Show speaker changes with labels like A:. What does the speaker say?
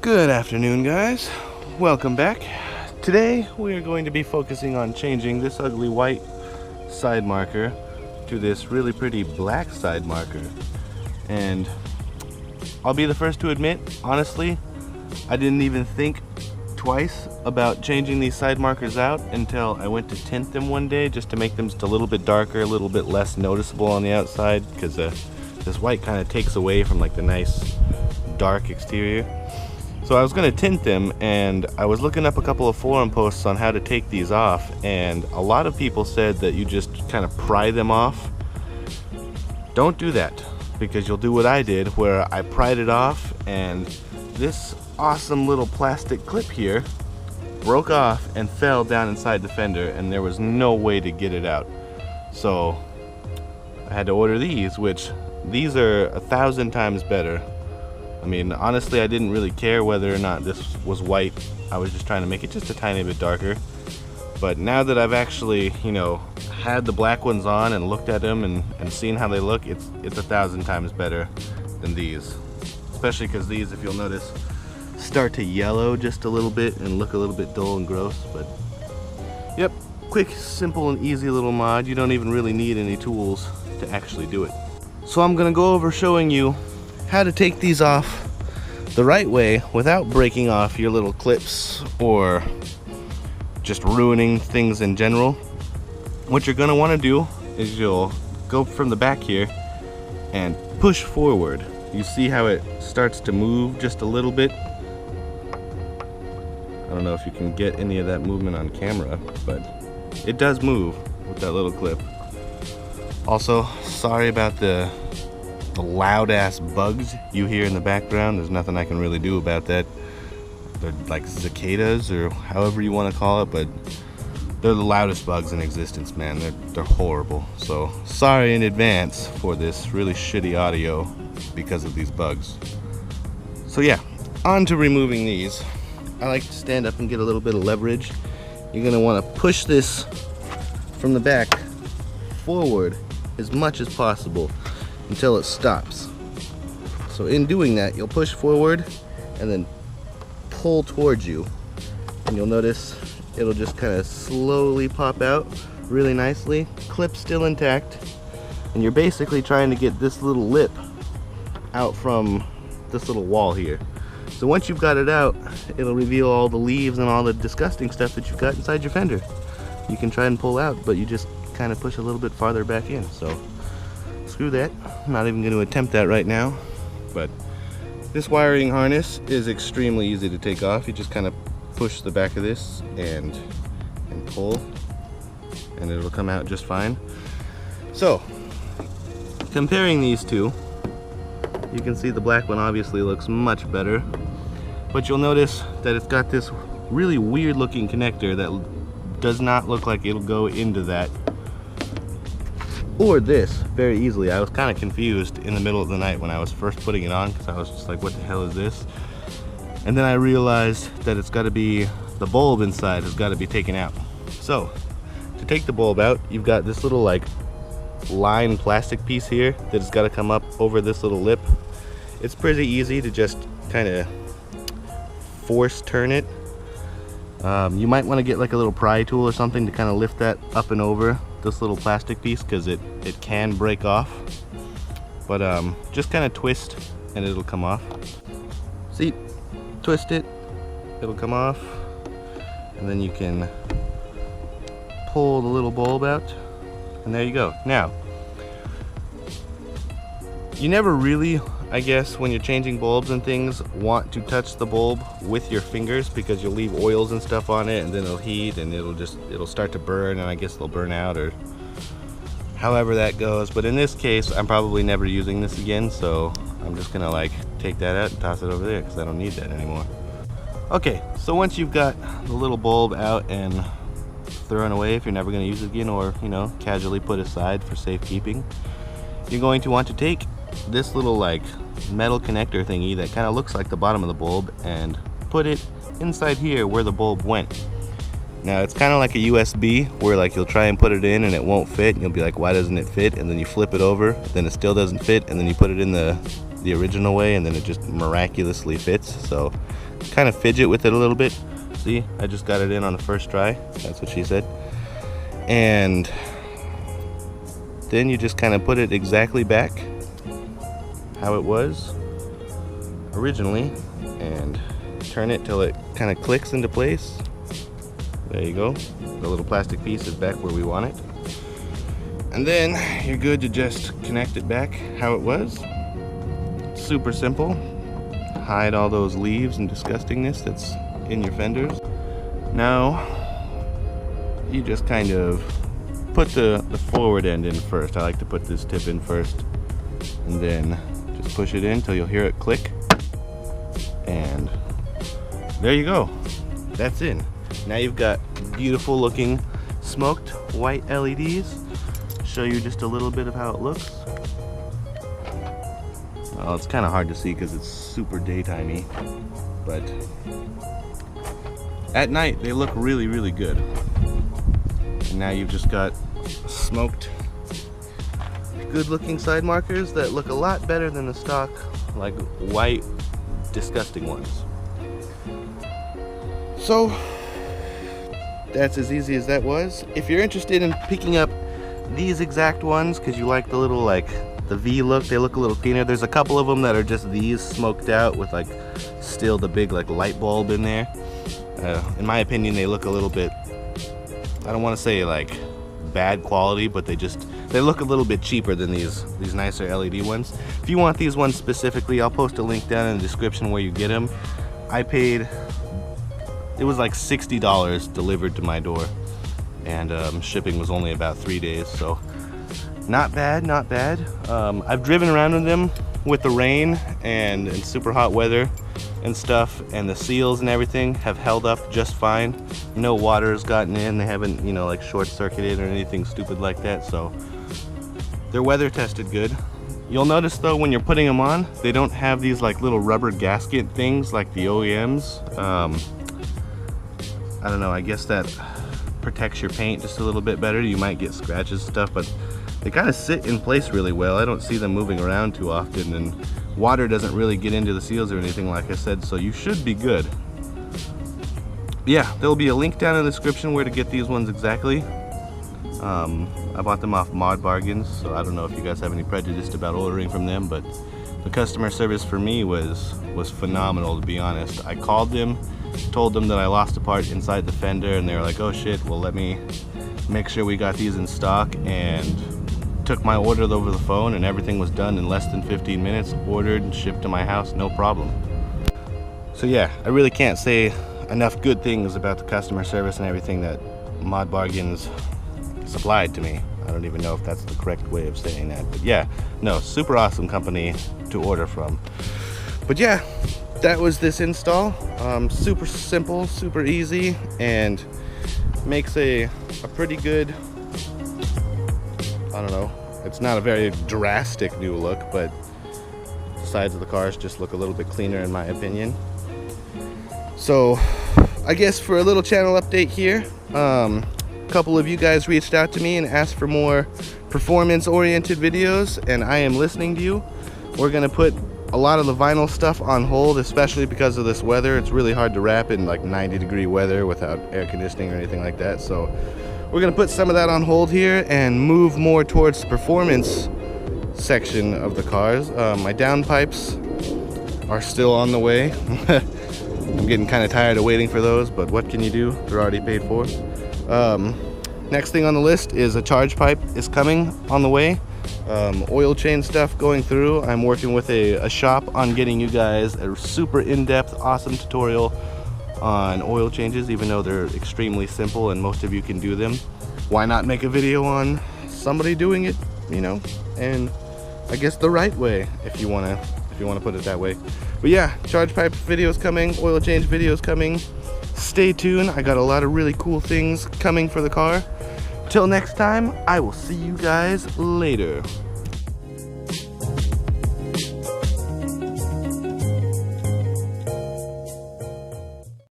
A: Good afternoon, guys. Welcome back. Today we are going to be focusing on changing this ugly white side marker to this really pretty black side marker. And I'll be the first to admit, honestly, I didn't even think twice about changing these side markers out until I went to tint them one day just to make them just a little bit darker, a little bit less noticeable on the outside, because this white kind of takes away from like the nice dark exterior. So I was going to tint them, and I was looking up a couple of forum posts on how to take these off, and a lot of people said that you just kind of pry them off. Don't do that, because you'll do what I did, where I pried it off and this awesome little plastic clip here broke off and fell down inside the fender, and there was no way to get it out. So I had to order these, which these are 1,000 times better. I mean, honestly, I didn't really care whether or not this was white. I was just trying to make it just a tiny bit darker. But now that I've actually, had the black ones on and looked at them and seen how they look, it's 1,000 times better than these. Especially because these, if you'll notice, start to yellow just a little bit and look a little bit dull and gross. But yep, quick, simple, and easy little mod. You don't even really need any tools to actually do it. So I'm gonna go over showing you how to take these off the right way without breaking off your little clips or just ruining things in general. What you're gonna want to do is you'll go from the back here and push forward. You see how it starts to move just a little bit? I don't know if you can get any of that movement on camera, but it does move with that little clip. Also, sorry about the loud ass bugs you hear in the background. There's nothing I can really do about that. They're like cicadas or however you want to call it, but they're the loudest bugs in existence, man. They're horrible. So sorry in advance for this really shitty audio because of these bugs. So yeah, on to removing these. I like to stand up and get a little bit of leverage. You're gonna want to push this from the back forward as much as possible until it stops. So in doing that, you'll push forward and then pull towards you, and you'll notice it'll just kind of slowly pop out really nicely, clip still intact, and you're basically trying to get this little lip out from this little wall here. So once you've got it out, it'll reveal all the leaves and all the disgusting stuff that you've got inside your fender. You can try and pull out, but you just kind of push a little bit farther back in. So screw that. I'm not even going to attempt that right now. But this wiring harness is extremely easy to take off. You just kind of push the back of this and pull, and it'll come out just fine. So comparing these two, you can see the black one obviously looks much better, but you'll notice that it's got this really weird looking connector that does not look like it'll go into that or this very easily. I was kind of confused in the middle of the night when I was first putting it on, because I was just like, what the hell is this? And then I realized that it's got to be, the bulb inside has got to be taken out. So to take the bulb out, you've got this little like line plastic piece here that has got to come up over this little lip. It's pretty easy to just kind of force turn it. You might want to get like a little pry tool or something to kind of lift that up and over this little plastic piece, because it can break off. But just kind of twist and it'll come off. See, twist it, it'll come off, and then you can pull the little bulb out, and there you go. Now, you never really, I guess, when you're changing bulbs and things, want to touch the bulb with your fingers, because you'll leave oils and stuff on it, and then it'll heat and it'll start to burn, and I guess it'll burn out, or however that goes. But in this case, I'm probably never using this again, so I'm just gonna like take that out and toss it over there, because I don't need that anymore. Okay, so once you've got the little bulb out and thrown away, if you're never gonna use it again, or casually put aside for safekeeping, you're going to want to take this little like metal connector thingy that kind of looks like the bottom of the bulb and put it inside here where the bulb went. Now it's kind of like a USB where like you'll try and put it in and it won't fit, and you'll be like, why doesn't it fit? And then you flip it over, then it still doesn't fit, and then you put it in the the original way and then it just miraculously fits. So kind of fidget with it a little bit. See, I just got it in on the first try. That's what she said. And then you just kind of put it exactly back how it was originally and turn it till it kind of clicks into place. There you go. The little plastic piece is back where we want it. And then you're good to just connect it back how it was. Super simple. Hide all those leaves and disgustingness that's in your fenders. Now you just kind of put the forward end in first. I like to put this tip in first and then just push it in till you'll hear it click. And there you go. That's in. Now you've got beautiful looking smoked white LEDs. Show you just a little bit of how it looks. Well, it's kind of hard to see because it's super daytimey, but at night they look really, really good. And now you've just got smoked, good looking side markers that look a lot better than the stock, like white, disgusting ones. So that's as easy as that was. If you're interested in picking up these exact ones because you like the little, like the V look, they look a little cleaner. There's a couple of them that are just these smoked out with like still the big like light bulb in there. In my opinion, they look a little bit, I don't want to say like bad quality, but they look a little bit cheaper than these nicer LED ones. If you want these ones specifically, I'll post a link down in the description where you get them. I paid, it was like $60 delivered to my door, and shipping was only about 3 days, so not bad, not bad. I've driven around with them with the rain and super hot weather and stuff, and the seals and everything have held up just fine. No water has gotten in. They haven't, you know, like short circuited or anything stupid like that, so they're weather tested good. You'll notice though when you're putting them on, they don't have these like little rubber gasket things like the OEMs. I don't know, I guess that protects your paint just a little bit better. You might get scratches and stuff, but they kind of sit in place really well. I don't see them moving around too often, and water doesn't really get into the seals or anything, like I said, so you should be good. Yeah, there'll be a link down in the description where to get these ones exactly. I bought them off Mod Bargains, so I don't know if you guys have any prejudice about ordering from them, but the customer service for me was phenomenal, to be honest. I called them, told them that I lost a part inside the fender, and they were like, oh shit, well let me make sure we got these in stock, and took my order over the phone, and everything was done in less than 15 minutes, ordered and shipped to my house, no problem. So yeah, I really can't say enough good things about the customer service and everything that Mod Bargains supplied to me. I don't even know if that's the correct way of saying that, but yeah, no, super awesome company to order from. But yeah, that was this install. Super simple, super easy, and makes a pretty good, I don't know, it's not a very drastic new look, but the sides of the cars just look a little bit cleaner in my opinion. So I guess for a little channel update here, a couple of you guys reached out to me and asked for more performance oriented videos, and I am listening to you. We're gonna put a lot of the vinyl stuff on hold, especially because of this weather. It's really hard to wrap in like 90-degree weather without air conditioning or anything like that, so we're gonna put some of that on hold here and move more towards the performance section of the cars. My downpipes are still on the way. I'm getting kind of tired of waiting for those, but what can you do? They're already paid for. Next thing on the list is a charge pipe is coming on the way. Oil change stuff going through. I'm working with a shop on getting you guys a super in-depth, awesome tutorial on oil changes, even though they're extremely simple and most of you can do them. Why not make a video on somebody doing it, you know, and I guess the right way, if you want to put it that way. But yeah, charge pipe videos coming, oil change videos coming. Stay tuned. I got a lot of really cool things coming for the car. Till next time, I will see you guys later.